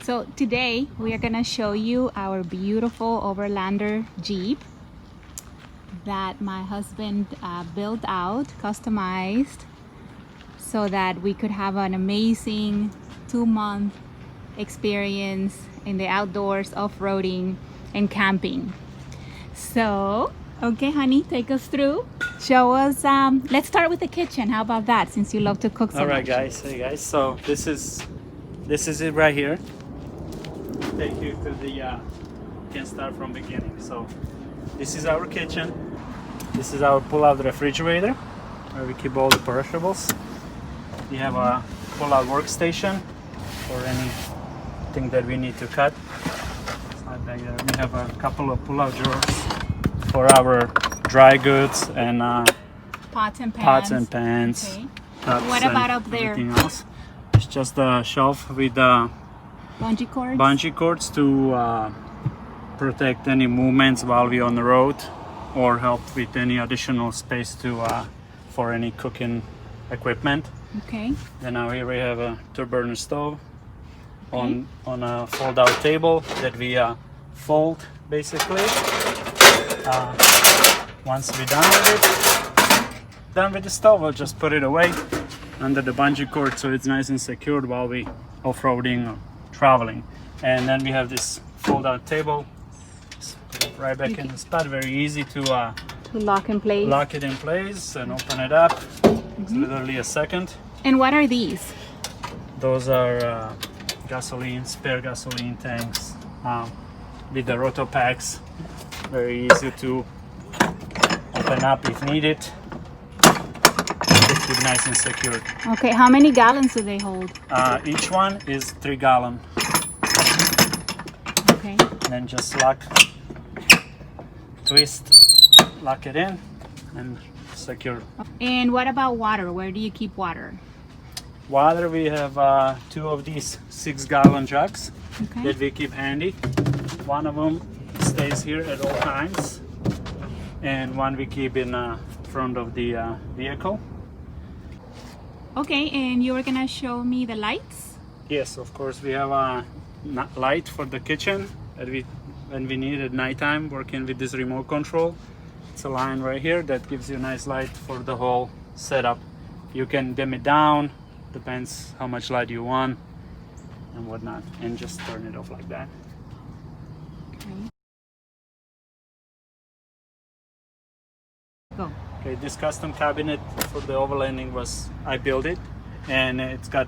So today we are gonna show you our beautiful Overlander Jeep that my husband built out, customized, so that we could have an amazing 2-month experience in the outdoors, off-roading and camping. So, okay honey, take us through. Show us, let's start with the kitchen. How about that, since you love to cook so much? All right guys, hey guys, so this is it right here. Take you to the can start from beginning. So this is our kitchen. This is our pull-out refrigerator where we keep all the perishables. We have a pull-out workstation for anything that we need to cut. Slide back there. We have a couple of pull-out drawers for our dry goods and pots and pans. Okay. Okay. What about up there? Everything else. It's just a shelf with bungee cords to protect any movements while we're on the road, or help with any additional space to for any cooking equipment. Okay. Then now here we have a 2-burner stove on a fold-out table that we fold basically. Once we're done with the stove, we'll just put it away under the bungee cord so it's nice and secured while we off-roading or traveling. And then we have this fold-out table. Just put it right back in the spot. Very easy to lock in place. Lock it in place and open it up. It's literally a second. And what are these? Those are spare gasoline tanks with the roto packs. Very easy to open up if needed. Keep it nice and secured. Okay, how many gallons do they hold? Each one is 3 gallon. Okay. And then just twist, lock it in, and secure. And what about water? Where do you keep water? Water, we have 2 of these 6-gallon jugs that we keep handy. One of them stays here at all times, and one we keep in front of the vehicle. Okay, and you were gonna show me the lights? Yes, of course. We have a light for the kitchen that when we need at nighttime, working with this remote control. It's a line right here that gives you a nice light for the whole setup. You can dim it down, depends how much light you want and whatnot, and just turn it off like that. Okay. Go. Okay, this custom cabinet for the overlanding I built it, and it's got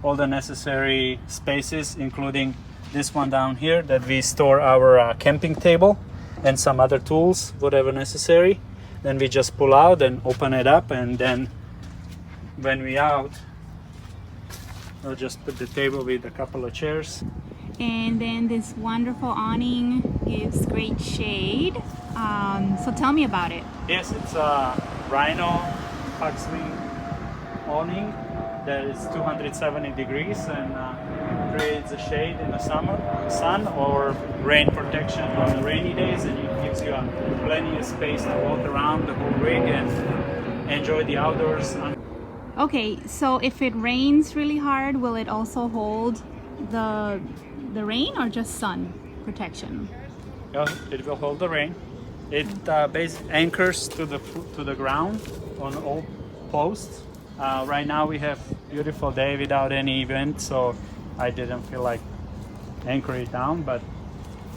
all the necessary spaces, including this one down here that we store our camping table and some other tools, whatever necessary. Then we just pull out and open it up, and then when we out, we'll just put the table with a couple of chairs. And then this wonderful awning gives great shade. So tell me about it. Yes, it's a Rhino hot swing awning that is 270 degrees and creates a shade in the sun or rain protection on the rainy days, and it gives you plenty of space to walk around the whole rig and enjoy the outdoors. Okay, so if it rains really hard, will it also hold the rain or just sun protection? Yeah, it will hold the rain. It basically anchors to the ground on all posts. Right now we have beautiful day without any event, so I didn't feel like anchor it down, but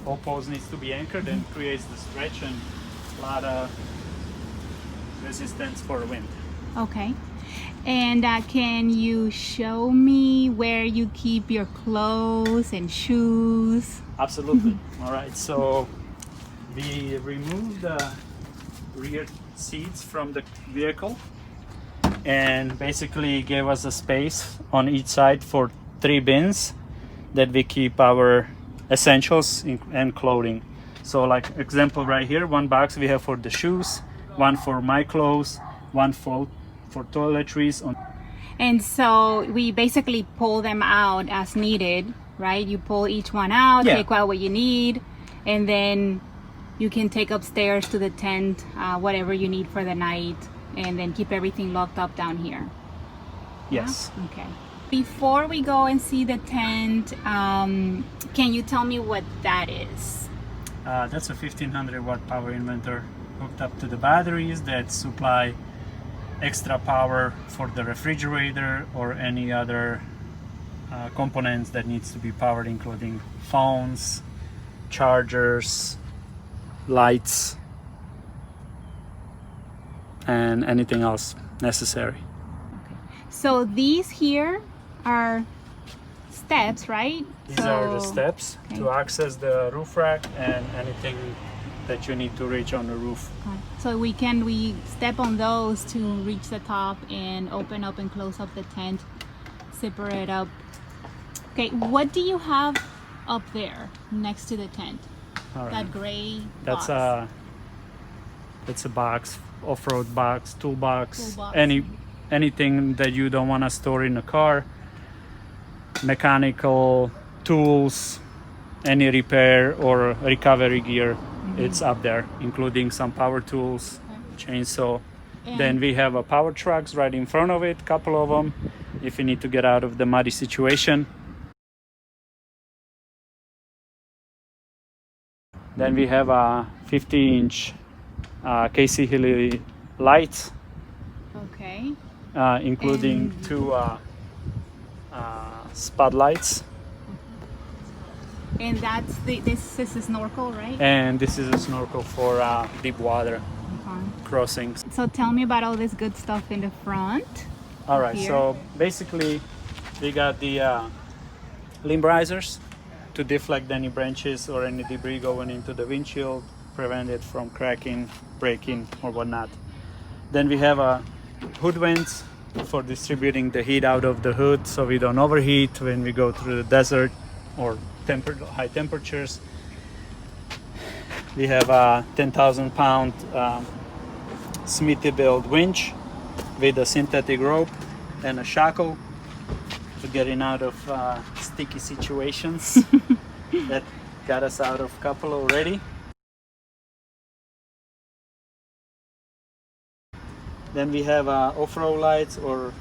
all posts needs to be anchored and creates the stretch and a lot of resistance for wind. Okay. And can you show me where you keep your clothes and shoes? Absolutely. All right, so we removed the rear seats from the vehicle and basically gave us a space on each side for 3 bins that we keep our essentials and clothing. So like example right here, 1 box we have for the shoes, 1 for my clothes, 1 for toiletries. And so we basically pull them out as needed, right? You pull each one out, take out what you need, and then you can take upstairs to the tent whatever you need for the night, and then keep everything locked up down here. Yes. Yeah? Okay. before we go and see the tent, can you tell me what that is? That's a 1500 watt power inverter hooked up to the batteries that supply extra power for the refrigerator or any other components that needs to be powered, including phones, chargers, lights, and anything else necessary. So these here are steps, right? These are the steps to access the roof rack and anything that you need to reach on the roof. So we step on those to reach the top and open up and close up the tent, zipper it up. Okay, what do you have up there next to the tent? All right. That gray That's box. That's a box, off-road box, toolbox, Toolbox. anything that you don't want to store in a car, mechanical tools, any repair or recovery gear. It's up there, including some power tools, chainsaw. And Then we have a power trucks right in front of it, couple of them, if you need to get out of the muddy situation. Then we have a 50-inch Casey Hilly lights, okay. including And- two spotlights. And that's this is a snorkel, right? And this is a snorkel for deep water Okay. crossings. So tell me about all this good stuff in the front. All right, Here. so basically we got the limb risers to deflect any branches or any debris going into the windshield, prevent it from cracking, breaking, or whatnot. Then we have hood vents for distributing the heat out of the hood so we don't overheat when we go through the desert or high temperatures. We have a 10,000 pound Smithy-built winch with a synthetic rope and a shackle for getting out of sticky situations. That got us out of a couple already. Then we have off-road lights or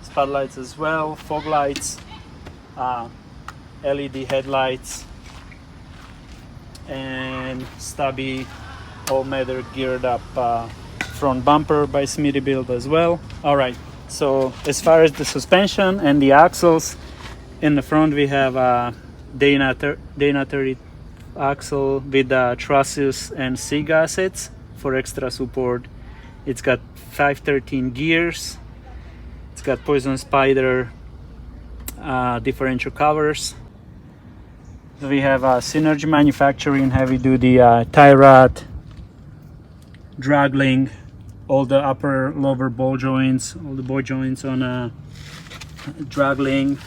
spotlights as well, fog lights, LED headlights, and stubby all-matter geared up front bumper by Smithy build as well. All right, so as far as the suspension and the axles, in the front we have a Dana 30 axle with trusses and C gussets for extra support. It's got 513 gears. It's got Poison Spider differential covers. We have Synergy Manufacturing heavy duty tie rod, drag link, all the upper lower ball joints, all the ball joints on drag link.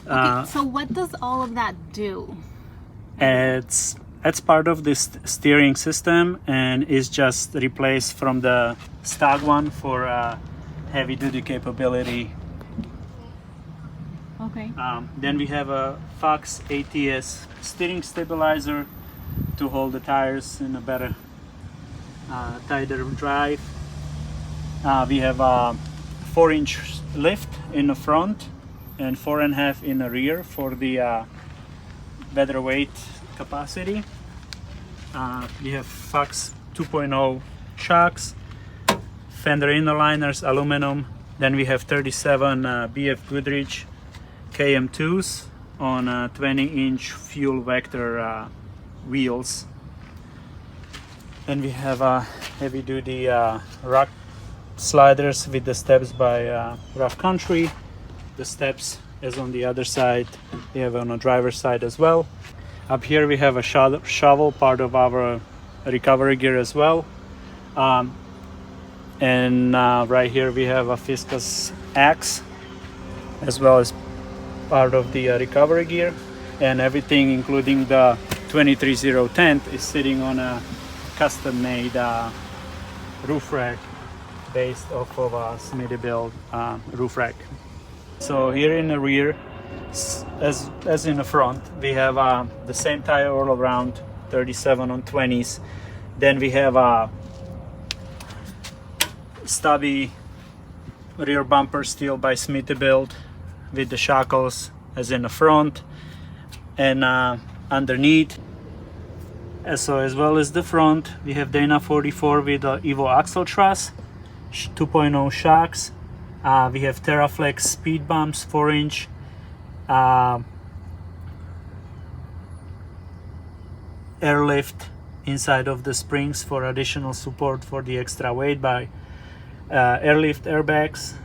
Okay, so what does all of that do? It's part of this steering system and is just replaced from the stock one for heavy duty capability. Okay. Then we have a Fox ATS steering stabilizer to hold the tires in a better, tighter drive. We have a 4-inch lift in the front and 4.5 in the rear for the better weight capacity. We have Fox 2.0 shocks, fender inner liners, aluminum. Then we have 37 BF Goodrich KM2s on 20-inch fuel vector wheels. Then we have heavy-duty rock sliders with the steps by Rough Country. The steps is on the other side. We have on the driver's side as well. Up here we have a shovel, part of our recovery gear as well. And right here we have a Fiscus axe as well as part of the recovery gear. And everything including the 230 tent is sitting on a custom-made roof rack based off of a Smithy built roof rack. So here in the rear, as in the front, we have the same tire all around, 37 on 20s. Then we have a stubby rear bumper steel by Smittybilt with the shackles as in the front and underneath. So as well as the front, we have Dana 44 with Evo axle truss, 2.0 shocks. We have Terraflex speed bumps, 4-inch. Airlift inside of the springs for additional support for the extra weight by airlift airbags.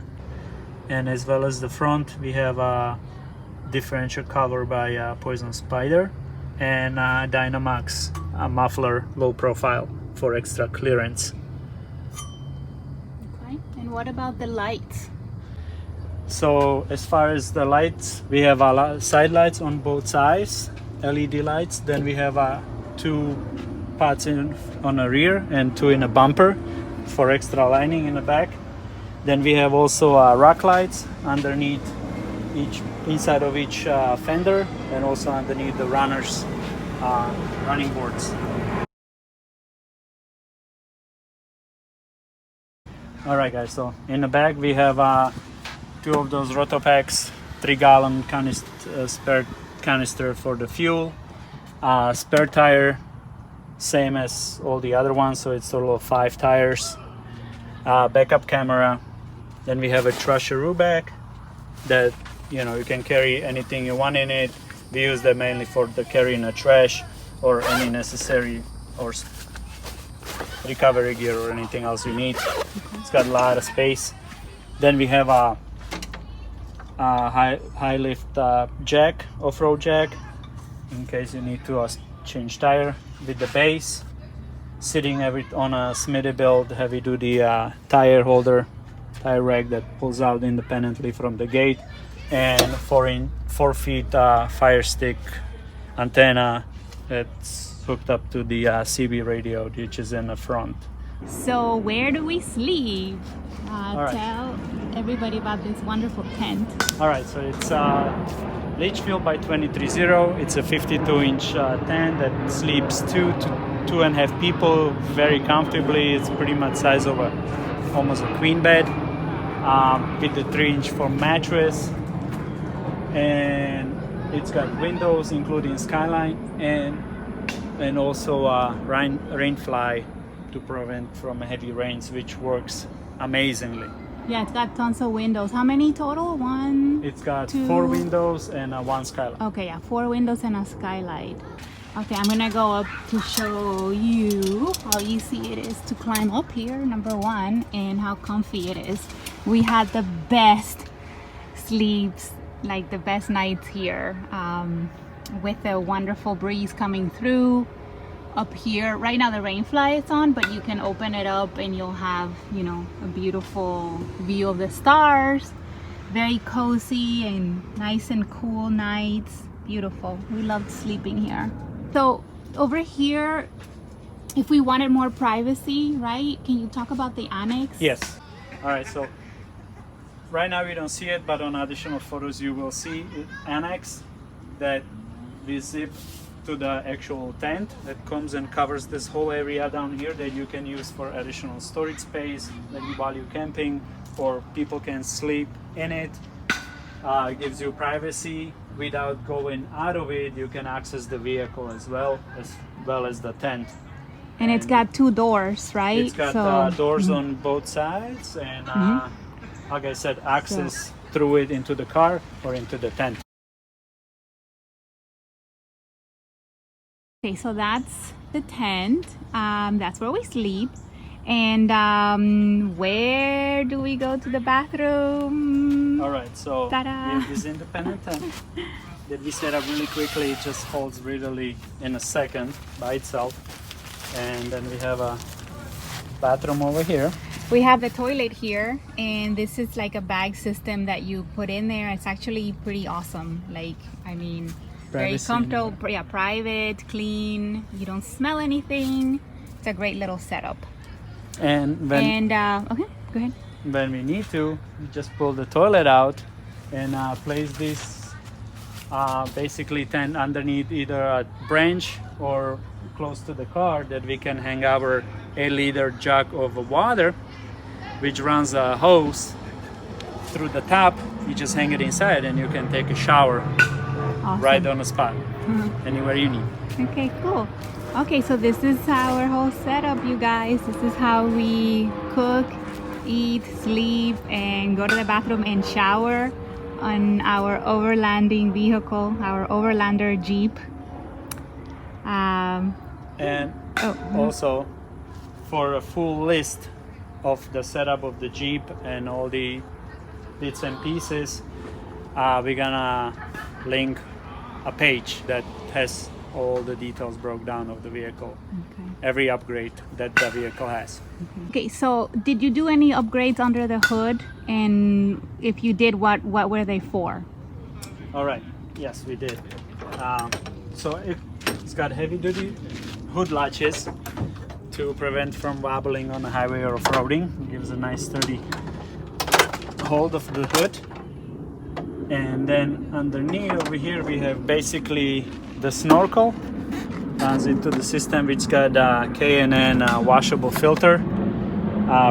And as well as the front, we have a differential cover by Poison Spider and Dynamax muffler low profile for extra clearance. Okay, and what about the lights? So as far as the lights, we have side lights on both sides, LED lights. Then we have 2 pots on the rear and 2 in the bumper for extra lining in the back. Then we have also rock lights underneath inside of each fender, and also underneath the runners running boards. All right, guys. So in the back we have 2 of those Rotopacks, 3-gallon spare canister for the fuel, spare tire, same as all the other ones, so it's a total of 5 tires, backup camera. Then we have a trasheroo bag that you can carry anything you want in it. We use that mainly for the carrying a trash or any necessary or recovery gear or anything else you need. It's got a lot of space. Then we have a high lift jack, off-road jack, in case you need to change tire, with the base sitting on a Smittybilt heavy duty tire holder, tire rack that pulls out independently from the gate, and 4 feet fire stick antenna that's hooked up to the CB radio, which is in the front. So where do we sleep? right. Tell everybody about this wonderful tent. All right, so it's Litchfield by 230. It's a 52-inch tent that sleeps 2 to 2.5 people very comfortably. It's pretty much size of almost a queen bed, with the 3-inch foam mattress, and it's got windows including skyline and also rain fly to prevent from heavy rains, which works amazingly. Yeah, it's got tons of windows. How many total? One? It's got 2. 4 windows and 1 skylight. Okay, yeah, 4 windows and a skylight. Okay, I'm gonna go up to show you how easy it is to climb up here, number 1, and how comfy it is. We had the best sleeps, like the best nights here, with a wonderful breeze coming through. Up here right now the rain fly is on, but you can open it up and you'll have a beautiful view of the stars. Very cozy and nice and cool nights. Beautiful. We loved sleeping here. So over here, if we wanted more privacy, right, can you talk about the annex? Yes. All right, so right now we don't see it, but on additional photos you will see annex that we zip to the actual tent that comes and covers this whole area down here that you can use for additional storage space, maybe while you're camping, or people can sleep in it. It gives you privacy without going out of it. You can access the vehicle as well as the tent. And it's got 2 doors, right? It's got doors on both sides, and like I said, access through it into the car or into the tent. Okay, so that's the tent. That's where we sleep. And where do we go to the bathroom? All right, so we Ta-da! have this independent tent that we set up really quickly. It just folds readily in a second by itself. And then we have a bathroom over here. We have the toilet here, and this is like a bag system that you put in there. It's actually pretty awesome. Like, I mean, very Privacy. comfortable, yeah, private, clean. You don't smell anything. It's a great little setup. And when Okay, go ahead. when we need to, we just pull the toilet out and place this basically tent underneath either a branch or close to the car, that we can hang our 8-liter jug of water, which runs a hose through the top, you just hang it inside and you can take a shower Awesome. right on the spot, anywhere you need. Okay, cool. Okay, so this is our whole setup, you guys. This is how we cook, eat, sleep, and go to the bathroom and shower on our overlanding vehicle, our Overlander Jeep. And Oh, also, for a full list of the setup of the Jeep and all the bits and pieces, we're gonna link a page that has all the details broke down of the vehicle, okay. every upgrade that the vehicle has. Okay, so did you do any upgrades under the hood? And if you did, what were they for? All right, yes, we did. So it's got heavy duty hood latches to prevent from wobbling on the highway or off-roading. It gives a nice sturdy hold of the hood. And then underneath over here we have basically the snorkel runs into the system, which got K&N washable filter.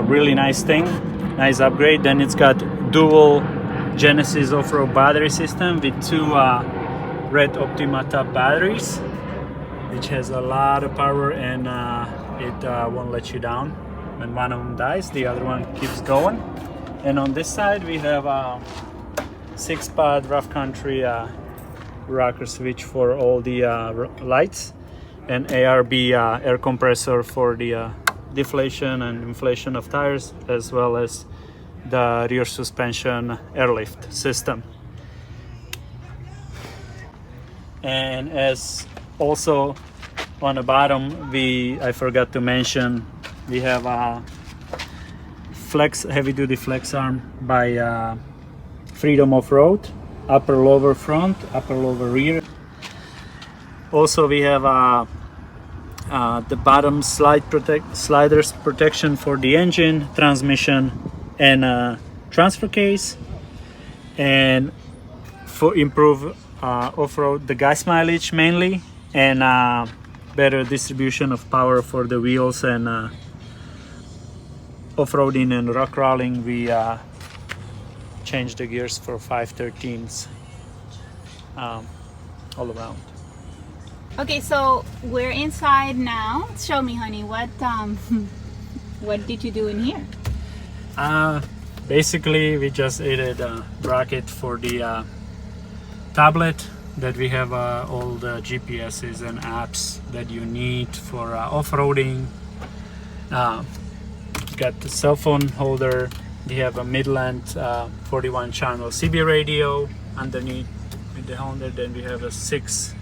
Really nice thing, nice upgrade. Then it's got dual Genesis off-road battery system with two red Optima top batteries, which has a lot of power, and it won't let you down. When one of them dies, the other one keeps going. And on this side we have 6-pod rough country rocker switch for all the lights, and ARB air compressor for the deflation and inflation of tires, as well as the rear suspension airlift system. And as also on the bottom, I forgot to mention, we have a heavy duty flex arm by Freedom Off-Road, upper lower front, upper lower rear. Also we have the bottom sliders protection for the engine, transmission, and transfer case, and for improve off-road the gas mileage mainly, and better distribution of power for the wheels. And off-roading and rock crawling, we change the gears for 513s all around. Okay, so we're inside now. Show me, honey, what did you do in here? Basically we just added a bracket for the tablet, that we have all the GPSs and apps that you need for off-roading. Got the cell phone holder. We have a Midland 41 channel CB radio underneath with the holder. Then we have a 6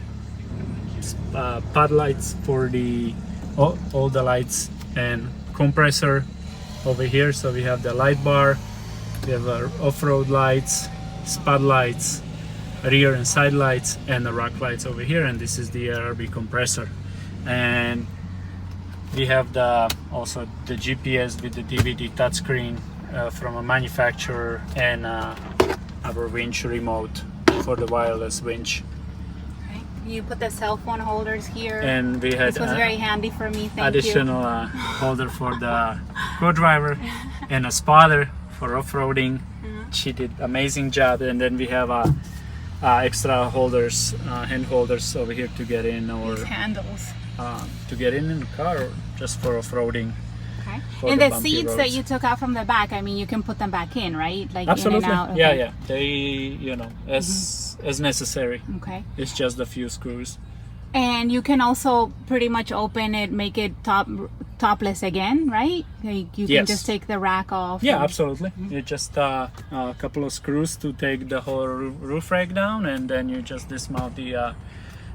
pod lights for the all the lights, and compressor over here. So we have the light bar, we have our off-road lights, spot lights, rear and side lights, and the rock lights over here. And this is the RB compressor. And we have also the GPS with the DVD touchscreen from a manufacturer, and our winch remote for the wireless winch. Okay. You put the cell phone holders here. And we had this was very handy for me. Thank additional you. holder for the co-driver and a spotter for off-roading. She did amazing job. And then we have extra holders, hand holders over here to get in, or These handles. to get in the car, or just for off-roading. Okay. For And the the bumpy seats that roads. you took out from the back, I mean, you can put them back in, right? Like Absolutely. in and out. Yeah, Okay. yeah. They, as necessary. Okay. It's just a few screws. And you can also pretty much open it, make it topless again, right? Like you can Yes. just take the rack off. Yeah, and- absolutely. You just a couple of screws to take the whole roof rack down, and then you just dismount the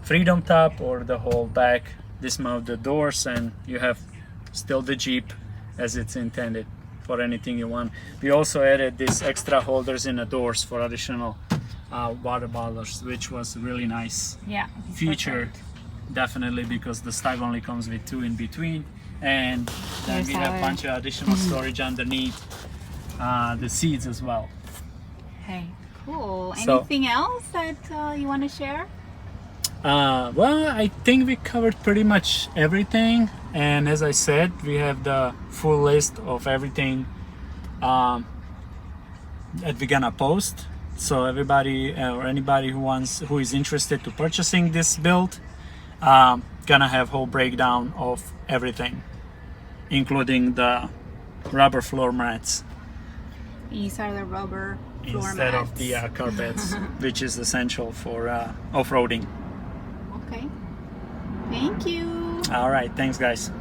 Freedom top or the whole back, dismount the doors, and you have still the Jeep as it's intended for anything you want. We also added these extra holders in the doors for additional water bottlers, which was really nice Yeah. feature. perfect. Definitely, because the style only comes with 2 in between, and then There's we have a our- bunch of additional storage underneath the seats as well. Hey, cool. So- Anything else that you want to share? Well, I think we covered pretty much everything, and as I said, we have the full list of everything that we're gonna post. So everybody or anybody who is interested to purchasing this build, gonna have whole breakdown of everything, including the rubber floor mats These are the rubber floor instead mats. of the carpets, which is essential for off-roading. Okay. Thank you. All right, thanks guys.